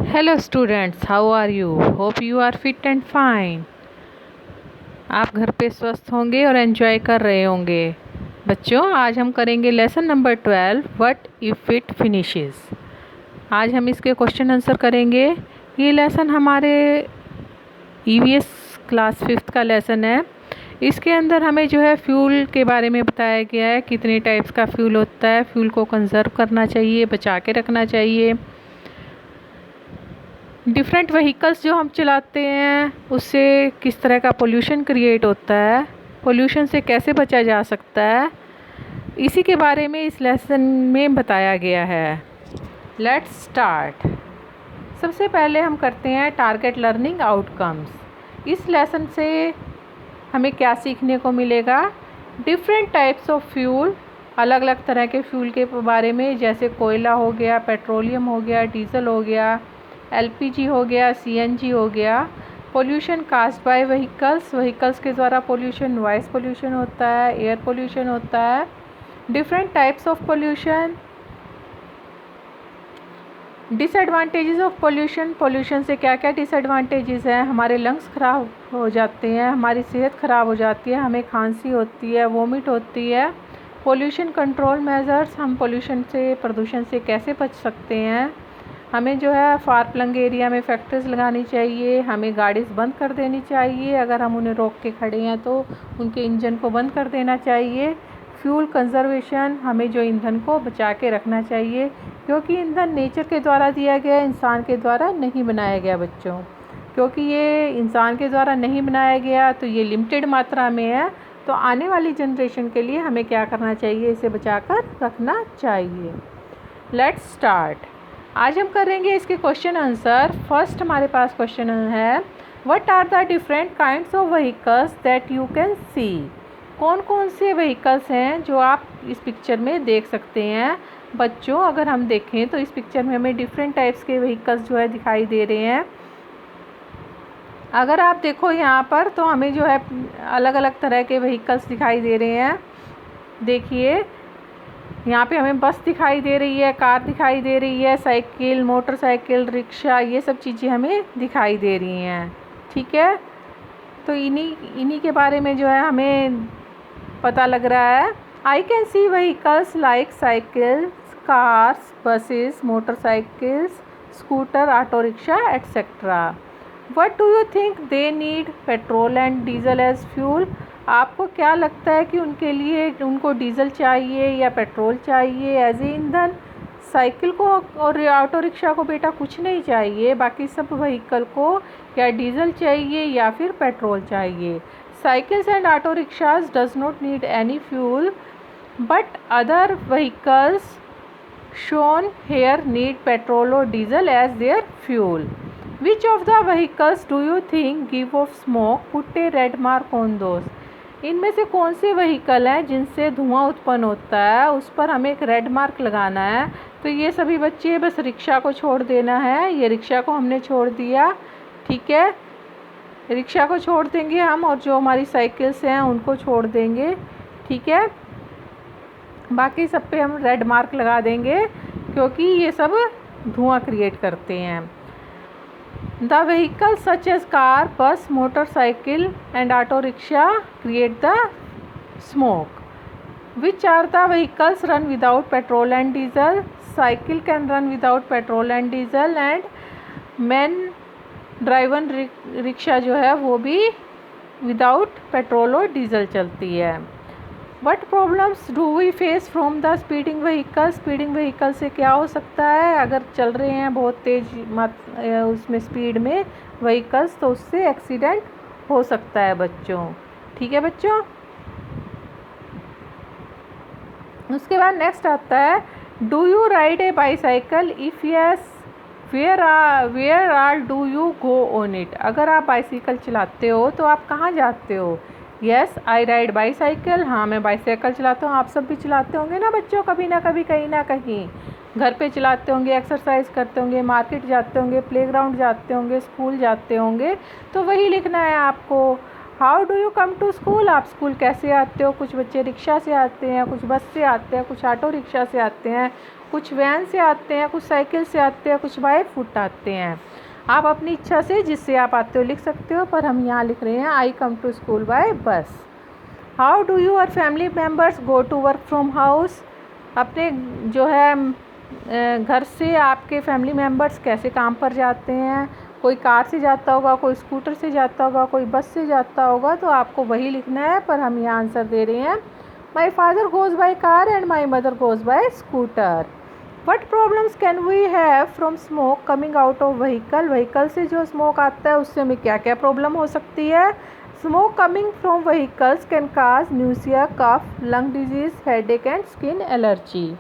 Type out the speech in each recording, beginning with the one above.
Hello students, how are you? Hope you are fit and fine. आप घर पे स्वस्थ होंगे और एंजॉय कर रहे होंगे। बच्चों, आज हम करेंगे lesson number 12, what if it finishes. आज हम इसके क्वेश्चन आंसर करेंगे। ये लेसन हमारे ईवीएस क्लास 5th का लेसन है। इसके अंदर हमें जो है फ्यूल के बारे में बताया गया है, कितने टाइप्स का फ्यूल होता है, फ्यूल को कंजर्व करना चाहिए, बचा के रखना चाहिए। डिफरेंट व्हीकल्स जो हम चलाते हैं उससे किस तरह का पोल्यूशन क्रिएट होता है, पोल्यूशन से कैसे बचा जा सकता है, इसी के बारे में इस लेसन में बताया गया है। Let's start. सबसे पहले हम करते हैं टारगेट लर्निंग आउटकम्स। इस लेसन से हमें क्या सीखने को मिलेगा? डिफरेंट टाइप्स ऑफ फ्यूल, अलग अलग तरह के फ्यूल के बारे में, जैसे कोयला हो गया, पेट्रोलियम हो गया, डीजल हो गया, एलपीजी हो गया, सीएनजी हो गया। पोल्यूशन कास्ट बाय व्हीकल्स के द्वारा पोल्यूशन, वॉइस पोल्यूशन होता है, एयर पोल्यूशन होता है। Different types of pollution. Disadvantages of pollution, pollution से क्या क्या डिसएडवांटेजेस हैं? हमारे लंग्स ख़राब हो जाते हैं, हमारी सेहत ख़राब हो जाती है, हमें खांसी होती है, वोमिट होती है। पोल्यूशन कंट्रोल मेजर्स, हम पोल्यूशन से, प्रदूषण से कैसे बच सकते हैं? हमें जो है फार फ्लंग एरिया में फैक्ट्रीज लगानी चाहिए, हमें गाड़ी बंद कर देनी चाहिए, अगर हम उन्हें रोक के खड़े हैं तो उनके इंजन को बंद कर देना चाहिए। फ्यूल कंजर्वेशन, हमें जो ईंधन को बचा के रखना चाहिए, क्योंकि ईंधन नेचर के द्वारा दिया गया, इंसान के द्वारा नहीं बनाया गया बच्चों। क्योंकि ये इंसान के द्वारा नहीं बनाया गया तो ये लिमिटेड मात्रा में है, तो आने वाली जनरेशन के लिए हमें क्या करना चाहिए? इसे बचा कर रखना चाहिए। Let's start. आज हम करेंगे इसके क्वेश्चन आंसर। फर्स्ट हमारे पास क्वेश्चन है, what are the different kinds of vehicles that you can see? कौन कौन से व्हीकल्स हैं जो आप इस पिक्चर में देख सकते हैं? बच्चों, अगर हम देखें तो इस पिक्चर में हमें डिफरेंट टाइप्स के व्हीकल्स जो है दिखाई दे रहे हैं। अगर आप देखो यहाँ पर तो हमें जो है अलग अलग तरह के व्हीकल्स दिखाई दे रहे हैं। देखिए, यहाँ पे हमें बस दिखाई दे रही है, कार दिखाई दे रही है, साइकिल, मोटरसाइकिल, रिक्शा, ये सब चीज़ें हमें दिखाई दे रही हैं। ठीक है, तो इन्हीं के बारे में जो है हमें पता लग रहा है। I can see vehicles like cycles, cars, buses, motorcycles, scooter, auto rickshaw etcetera. What do you think they need petrol and diesel as fuel? आपको क्या लगता है कि उनके लिए उनको डीजल चाहिए या पेट्रोल चाहिए एज ए ईंधन? साइकिल को और ऑटो रिक्शा को बेटा कुछ नहीं चाहिए, बाकी सब व्हीकल को या डीजल चाहिए या फिर पेट्रोल चाहिए। Cycles and auto rickshaws does not need any fuel, but other vehicles shown here need petrol or diesel as their fuel. Which of the vehicles do you think give off smoke? Put a red mark on those. इनमें से कौन से vehicle हैं जिनसे धुआं उत्पन्न होता है, उस पर हमें एक रेड मार्क लगाना है। तो ये सभी बच्चे, बस रिक्शा को छोड़ देना है। ये रिक्शा को हमने छोड़ दिया। ठीक है, रिक्शा को छोड़ देंगे हम, और जो हमारी साइकिल्स हैं उनको छोड़ देंगे। ठीक है, बाकी सब पे हम रेड मार्क लगा देंगे क्योंकि ये सब धुआं क्रिएट करते हैं। The vehicle such as car, bus, motorcycle and auto rickshaw create the smoke. Which are the vehicles run without petrol and diesel? Cycle can run without petrol and diesel, and man driven rickshaw जो है वो भी without petrol और diesel चलती है। What problems do we face from the speeding vehicle? Speeding vehicle से क्या हो सकता है? अगर चल रहे हैं बहुत तेज उसमें स्पीड में व्हीकल्स, तो उससे एक्सीडेंट हो सकता है बच्चों। ठीक है बच्चों, उसके बाद नेक्स्ट आता है, do you ride a bicycle? If yes, where are do you go on it? अगर आप बाईसाइकिल चलाते हो तो आप कहाँ जाते हो? Yes, I ride bicycle. हाँ, मैं बाईसाइकिल चलाता हूँ। आप सब भी चलाते होंगे ना बच्चों, कभी ना कभी, कहीं ना कहीं। घर पे चलाते होंगे, एक्सरसाइज करते होंगे, मार्केट जाते होंगे, प्लेग्राउंड जाते होंगे, स्कूल जाते होंगे। तो वही लिखना है आपको। How do you come to school? आप स्कूल कैसे आते हो? कुछ बच्चे रिक्शा से आते हैं, कुछ बस से आते हैं, कुछ ऑटो रिक्शा से आते हैं, कुछ वैन से आते हैं, कुछ साइकिल से आते हैं, कुछ बाय फुट आते हैं। आप अपनी इच्छा से जिससे आप आते हो लिख सकते हो, पर हम यहाँ लिख रहे हैं I come to school by bus. How do your family members go to work from house? अपने जो है घर से आपके फैमिली मेम्बर्स कैसे काम पर जाते हैं? कोई कार से जाता होगा, कोई स्कूटर से जाता होगा, कोई बस से जाता होगा, तो आपको वही लिखना है, पर हम यहाँ आंसर दे रहे हैं my father goes by car and my mother goes by scooter. What problems can we have from smoke coming out of vehicle? Vehicle से जो स्मोक आता है उससे हमें क्या क्या प्रॉब्लम हो सकती है? Smoke coming from vehicles can cause nausea, cough, lung disease, headache and skin allergy.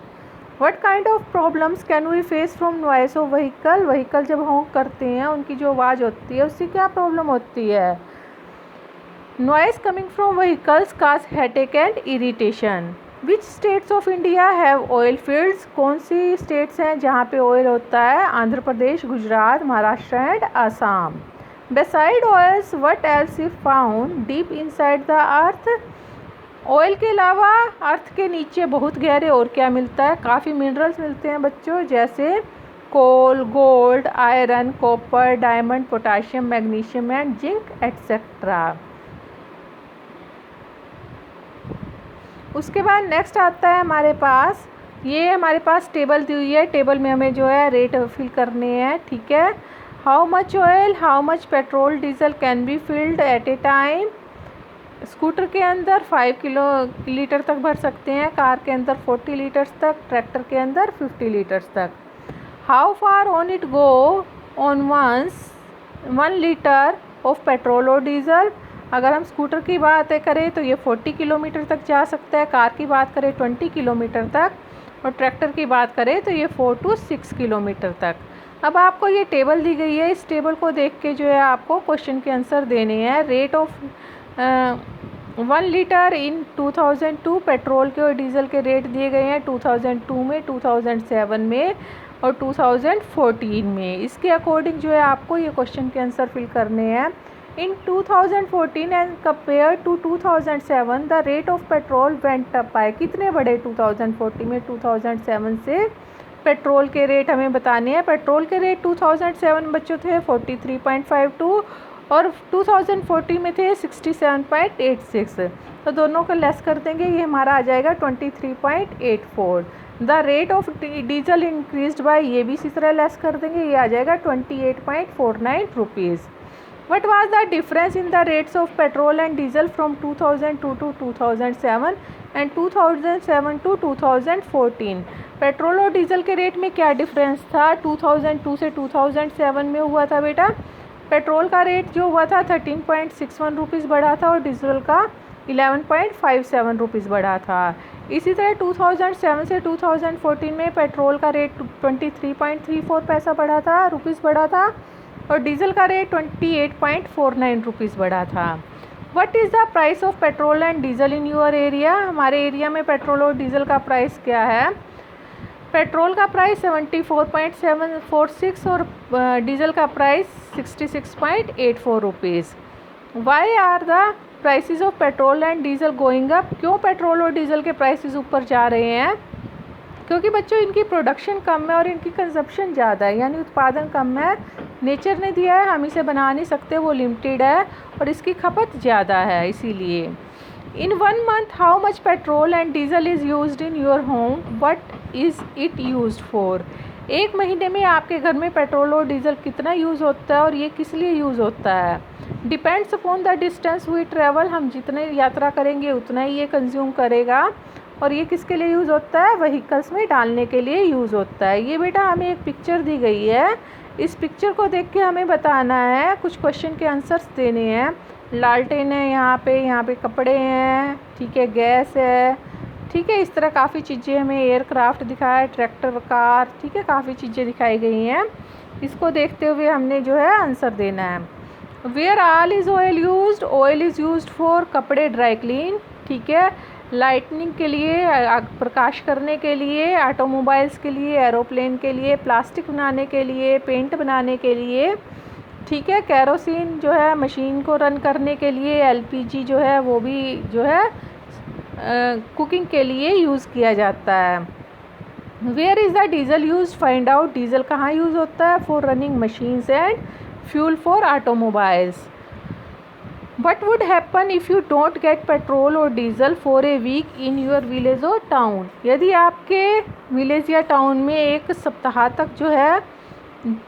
What kind of problems can we face from noise of vehicle? Vehicle जब हॉन्क करते हैं उनकी जो आवाज़ होती है उससे क्या प्रॉब्लम होती है? Noise coming from vehicles cause headache and irritation. Which states of India have oil fields? कौन सी स्टेट्स हैं जहाँ पे ऑयल होता है? Andhra Pradesh, Gujarat, Maharashtra and Assam. Beside oils what else is found deep inside the earth? Oil के अलावा अर्थ के नीचे बहुत गहरे और क्या मिलता है? काफ़ी मिनरल्स मिलते हैं बच्चों, जैसे coal, gold, iron, copper, diamond, potassium, magnesium and zinc etcetera. उसके बाद नेक्स्ट आता है हमारे पास, ये हमारे पास टेबल दी हुई है, टेबल में हमें जो है रेट फिल करने हैं, ठीक है। How much oil, how much petrol, diesel can be filled at a time? Scooter के अंदर 5 लीटर तक भर सकते हैं, कार के अंदर 40 लीटर्स तक, ट्रैक्टर के अंदर 50 लीटर्स तक। How far on it go on once 1 litre of petrol और डीजल? अगर हम स्कूटर की बात करें तो ये 40 किलोमीटर तक जा सकता है, कार की बात करें 20 किलोमीटर तक, और ट्रैक्टर की बात करें तो ये 4 to 6 किलोमीटर तक। अब आपको ये टेबल दी गई है, इस टेबल को देख के जो है आपको क्वेश्चन के आंसर देने हैं। Rate of 1 litre in 2002, petrol के और डीजल के रेट दिए गए हैं 2002 में, 2007 में और 2014 में। इसके अकॉर्डिंग जो है आपको ये क्वेश्चन के आंसर फिल करने हैं। In 2014 and compare to 2007 the rate of petrol went up by, कितने बढ़े 2014 में 2007 से? पेट्रोल के रेट हमें बताने हैं। पेट्रोल के रेट 2007 में बच्चों थे 43.52 और 2014 में थे 67.86, तो दोनों को लेस कर देंगे, ये हमारा आ जाएगा 23.84। The rate of diesel increased by, ये भी इसी तरह लेस कर देंगे, ये आ जाएगा 28.49 rupees. What was the difference in the rates of petrol and diesel from 2002 to 2007 and 2007 to 2014? Petrol और डीजल के रेट में क्या डिफरेंस था? 2002 से 2007 में हुआ था बेटा, पेट्रोल का रेट जो हुआ था 13.61 रुपीज़ बढ़ा था और डीजल का 11.57 रुपीज़ बढ़ा था। इसी तरह 2007 से 2014 में पेट्रोल का रेट 23.34 पैसा बढ़ा था, रुपीज़ बढ़ा था, और डीजल का रेट 28.49 रुपीज़ बढ़ा था। What is the price of petrol and diesel in your area? हमारे एरिया में पेट्रोल और डीजल का प्राइस क्या है? पेट्रोल का प्राइस 74.746 और डीजल का price 66.84 rupees. Why are the prices of petrol and diesel going up? क्यों पेट्रोल और डीजल के प्राइसेस ऊपर जा रहे हैं? क्योंकि बच्चों इनकी प्रोडक्शन कम है और इनकी कंजप्शन ज़्यादा है, यानी उत्पादन कम है, नेचर ने दिया है, हम इसे बना नहीं सकते, वो लिमिटेड है और इसकी खपत ज़्यादा है, इसीलिए। इन 1 month how much petrol and diesel is used in your home? What is it used for? एक महीने में आपके घर में पेट्रोल और डीजल कितना यूज़ होता है और ये किस लिए यूज़ होता है? Depends upon the distance we travel, हम जितने यात्रा करेंगे उतना ही ये कंज्यूम करेगा, और ये किसके लिए यूज़ होता है? व्हीकल्स में डालने के लिए यूज़ होता है। ये बेटा हमें एक पिक्चर दी गई है, इस पिक्चर को देख के हमें बताना है, कुछ क्वेश्चन के आंसर्स देने हैं। लालटेन है यहाँ पे कपड़े हैं, ठीक है, गैस है, ठीक है, इस तरह काफ़ी चीज़ें हमें एयरक्राफ्ट दिखाया है, ट्रैक्टर, कार, ठीक है, काफ़ी चीज़ें दिखाई गई हैं। इसको देखते हुए हमने जो है आंसर देना है। Where all is oil used? Oil is used for कपड़े ड्राई क्लीन, ठीक है, लाइटनिंग के लिए, प्रकाश करने के लिए, ऑटोमोबाइल्स के लिए, एरोप्लेन के लिए, प्लास्टिक बनाने के लिए, पेंट बनाने के लिए, ठीक है, केरोसिन जो है मशीन को रन करने के लिए, एलपीजी जो है वो भी जो है कुकिंग के लिए यूज़ किया जाता है। Where is the diesel use, find out diesel कहाँ यूज़ होता है, for running machines and fuel for automobiles. What would happen if you don't get petrol और diesel for a week in your village और town. यदि आपके village या town में एक सप्ताह तक जो है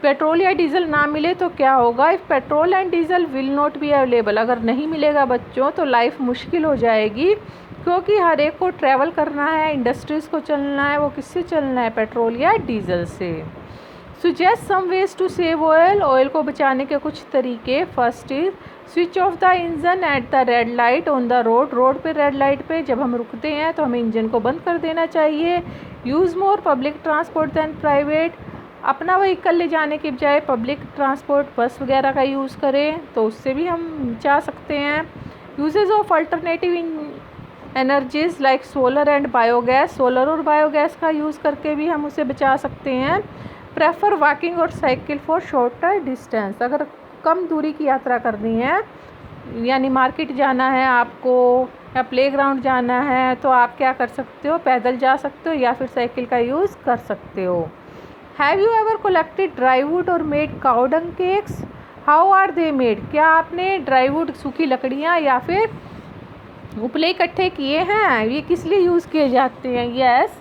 पेट्रोल या डीजल ना मिले तो क्या होगा। If petrol and diesel will not be available, अगर नहीं मिलेगा बच्चों तो लाइफ मुश्किल हो जाएगी, क्योंकि हर एक को ट्रैवल करना है, इंडस्ट्रीज़ को चलना है, वो किससे चलना है, पेट्रोल या डीजल से। Suggest some ways to save oil, oil को बचाने के कुछ तरीके। First is switch off the engine at the red light on the road, road पे रेड लाइट पे जब हम रुकते हैं तो हमें इंजन को बंद कर देना चाहिए। Use more public transport than private, अपना व्हीकल ले जाने के बजाय पब्लिक ट्रांसपोर्ट बस वगैरह का यूज़ करें तो उससे भी हम बचा सकते हैं। Usages of alternative energies like solar and biogas, solar और बायोगैस का यूज़ करके भी हम उसे बचा सकते हैं। प्रेफर वॉकिंग और साइकिल फॉर शॉर्टर डिस्टेंस, अगर कम दूरी की यात्रा करनी है, यानी मार्केट जाना है आपको या प्लेग्राउंड जाना है, तो आप क्या कर सकते हो, पैदल जा सकते हो या फिर साइकिल का यूज़ कर सकते हो। Have you ever collected dry wood और made cow dung cakes, how are they made, क्या आपने ड्राई वुड सूखी लकड़ियाँ या फिर उपले इकट्ठे किए हैं, ये किस लिए यूज़ किए जाते हैं। यस,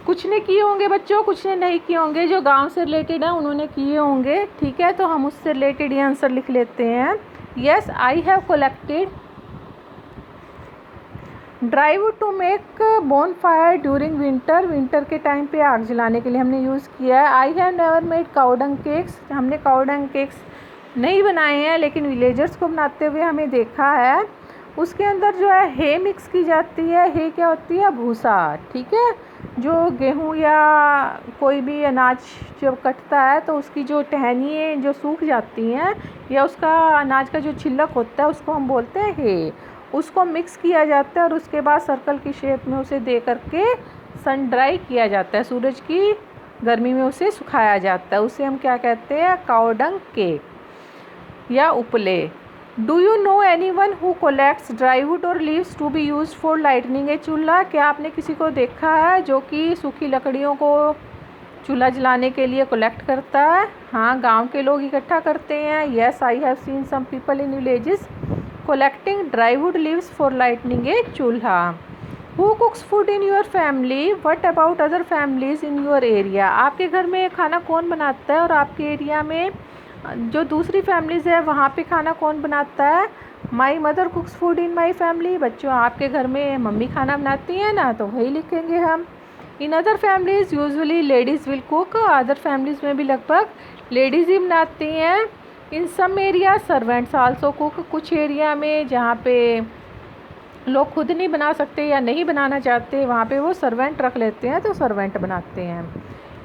कुछ ने किए होंगे बच्चों, कुछ ने नहीं किए होंगे, जो गांव से रिलेटेड है उन्होंने किए होंगे। ठीक है, तो हम उससे रिलेटेड ये आंसर लिख लेते हैं। Yes, I have collected dry wood to make bonfire during winter, winter के टाइम पे आग जलाने के लिए हमने यूज़ किया है। I have never made cow dung cakes, हमने काउ डंग केक्स नहीं बनाए हैं, लेकिन विलेजर्स को बनाते हुए हमें देखा है। उसके अंदर जो है हे मिक्स की जाती है। हे क्या होती है, भूसा। ठीक है, जो गेहूँ या कोई भी अनाज जब कटता है तो उसकी जो टहनियाँ जो सूख जाती हैं या उसका अनाज का जो छिलक होता है उसको हम बोलते हैं हे, उसको मिक्स किया जाता है और उसके बाद सर्कल की शेप में उसे दे करके सन ड्राई किया जाता है, सूरज की गर्मी में उसे सुखाया जाता है, उसे हम क्या कहते हैं, काउ डंग केक या उपले। Do you know anyone who collects dry wood और leaves to be use for lightning a chulha, क्या आपने किसी को देखा है जो कि सूखी लकड़ियों को चूल्हा जलाने के लिए कलेक्ट करता है। हाँ, गांव के लोग इकट्ठा करते हैं। Yes, I have seen some people in villages collecting dry wood leaves for lightning a chulha. Who cooks food in your family, what about other families in your area, आपके घर में खाना कौन बनाता है और आपके एरिया में जो दूसरी फैमिलीज़ है वहाँ पे खाना कौन बनाता है। My mother कुक्स food in my family, बच्चों आपके घर में मम्मी खाना बनाती हैं ना, तो वही लिखेंगे हम। In other families usually ladies will cook, other families में भी लगभग लेडीज़ ही बनाती हैं। In some area servants also cook, कुछ एरिया में जहाँ पे लोग खुद नहीं बना सकते या नहीं बनाना चाहते वहाँ पे वो सर्वेंट रख लेते हैं, तो सर्वेंट बनाते हैं।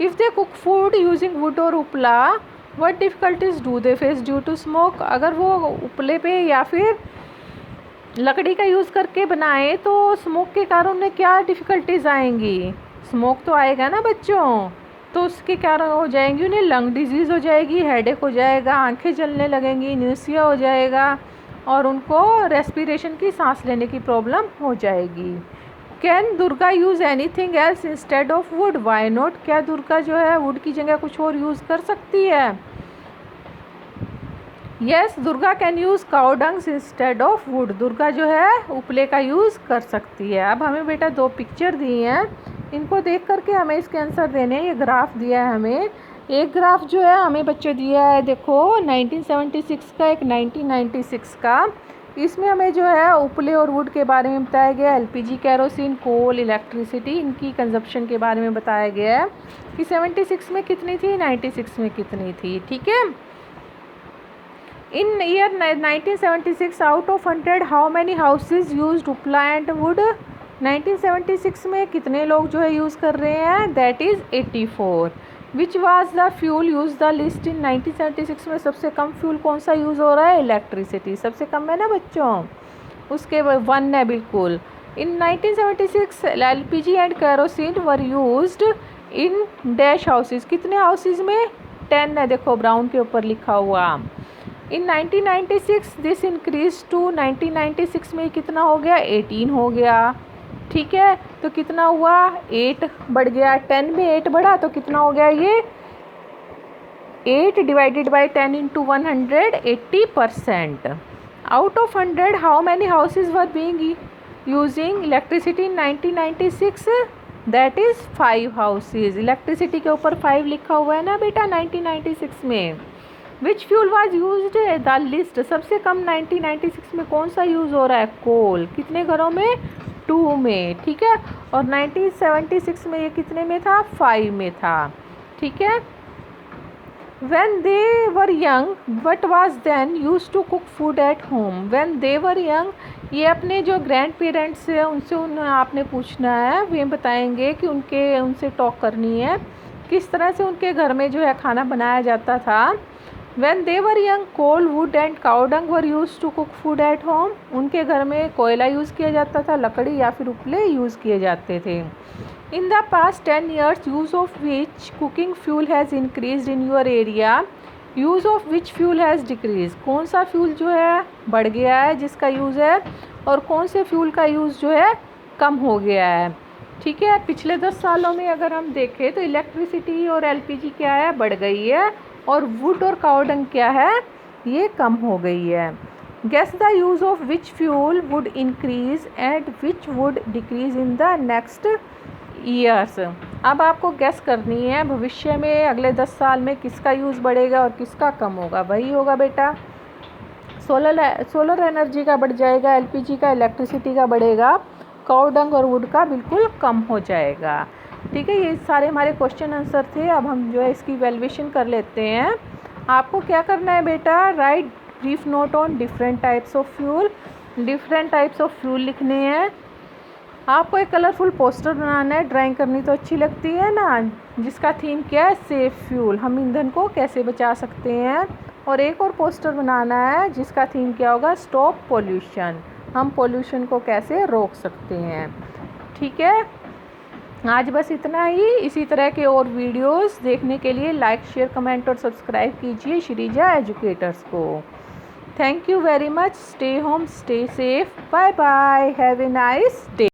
If they cook food using wood और उपला, what difficulties do they face due to smoke, अगर वो उपले पे या फिर लकड़ी का यूज़ करके बनाएं तो स्मोक के कारण उन्हें क्या डिफ़िकल्टीज आएंगी, स्मोक तो आएगा ना बच्चों, तो उसके कारण हो जाएंगी उन्हें लंग डिजीज़ हो जाएगी, हेडेक हो जाएगा, आंखें जलने लगेंगी, न्यूसिया हो जाएगा और उनको रेस्पिरेशन की सांस लेने की प्रॉब्लम हो जाएगी। Can Durga use anything else instead of wood, why not, क्या दुर्गा जो है वुड की जगह कुछ और यूज़ कर सकती है। Yes, Durga can use cow dungs instead of wood, Durga जो है उपले का यूज़ कर सकती है। अब हमें बेटा दो पिक्चर दी हैं, इनको देख करके हमें इसके आंसर देने हैं। ये ग्राफ दिया है हमें, एक ग्राफ जो है हमें बच्चों दिया है देखो 1976 का, एक 1996 का। इसमें हमें जो है उपले और वुड के बारे में बताया गया, एलपीजी, केरोसिन, कोल, इलेक्ट्रिसिटी, इनकी कंजप्शन के बारे में बताया गया है कि 76 में कितनी थी, 96 में कितनी थी। ठीक है, in year 1976 out of 100 how many houses used upla and wood, 1976 में कितने लोग जो है यूज़ कर रहे हैं, that is 84। Which was the fuel use the list in 1976 में सबसे कम फ्यूल कौन सा यूज़ हो रहा है, इलेक्ट्रिसिटी सबसे कम है ना बच्चों, उसके 1 है बिल्कुल। इन 1976 LPG and kerosene were used in dash houses, कितने हाउसेज में, 10 है, देखो ब्राउन के ऊपर लिखा हुआ। इन 1996 दिस इंक्रीज टू, 1996 में कितना हो गया, 18 हो गया। ठीक है, तो कितना हुआ 8 बढ़ गया, 10 में 8 बढ़ा तो कितना हो गया ये 8 divided by 10 into 100 80%। Out of 100 how many houses were being using electricity in 1996? That is 5 houses. Electricity के ऊपर 5 लिखा हुआ है ना बेटा 1996 में। Which fuel was used the list? सबसे कम 1996 में कौन सा यूज़ हो रहा है? कोल। कितने घरों में? 2 में। ठीक है, और 1976 में ये कितने में था? 5 में था। ठीक है। When they were young, what was then used to cook food at home? When they were young, ये अपने जो ग्रैंड पेरेंट्स हैं उनसे आपने पूछना है, वे बताएंगे कि उनसे टॉक करनी है किस तरह से उनके घर में जो है खाना बनाया जाता था। When they were young, coal, wood and cow dung were used to cook food at home. उनके घर में कोयला यूज़ किया जाता था, लकड़ी या फिर उपले यूज़ किए जाते थे। In the past 10 years, use of which cooking fuel has increased in your area? Use of which fuel has decreased? कौन सा फ्यूल जो है बढ़ गया है जिसका यूज़ है, और कौन से फ्यूल का यूज़ जो है कम हो गया है। ठीक है, पिछले 10 सालों में अगर हम देखें तो इलेक्ट्रिसिटी और एलपीजी क्या है, बढ़ गई है, और वुड और काऊ डंग क्या है, ये कम हो गई है। Guess the use of which fuel would increase and which would decrease in the next years. अब आपको गैस करनी है भविष्य में अगले 10 साल में किसका यूज़ बढ़ेगा और किसका कम होगा। वही होगा बेटा सोलर एनर्जी का बढ़ जाएगा, एलपीजी का, इलेक्ट्रिसिटी का बढ़ेगा, काऊ डंग और वुड का बिल्कुल कम हो जाएगा। ठीक है, ये सारे हमारे क्वेश्चन आंसर थे। अब हम जो है इसकी इवैल्यूएशन कर लेते हैं। आपको क्या करना है बेटा, right brief note on different types of fuel. Different types of fuel लिखने हैं। आपको एक कलरफुल पोस्टर बनाना है, ड्राइंग करनी तो अच्छी लगती है ना, जिसका थीम क्या है, सेफ फ्यूल, हम ईंधन को कैसे बचा सकते हैं। और एक और पोस्टर बनाना है जिसका थीम क्या होगा, स्टॉप पोल्यूशन, हम पोल्यूशन को कैसे रोक सकते हैं। ठीक है, आज बस इतना ही। इसी तरह के और वीडियोस देखने के लिए लाइक, शेयर, कमेंट और सब्सक्राइब कीजिए श्रीजा एजुकेटर्स को। Thank you very much. Stay home, stay safe, bye bye, have a nice day.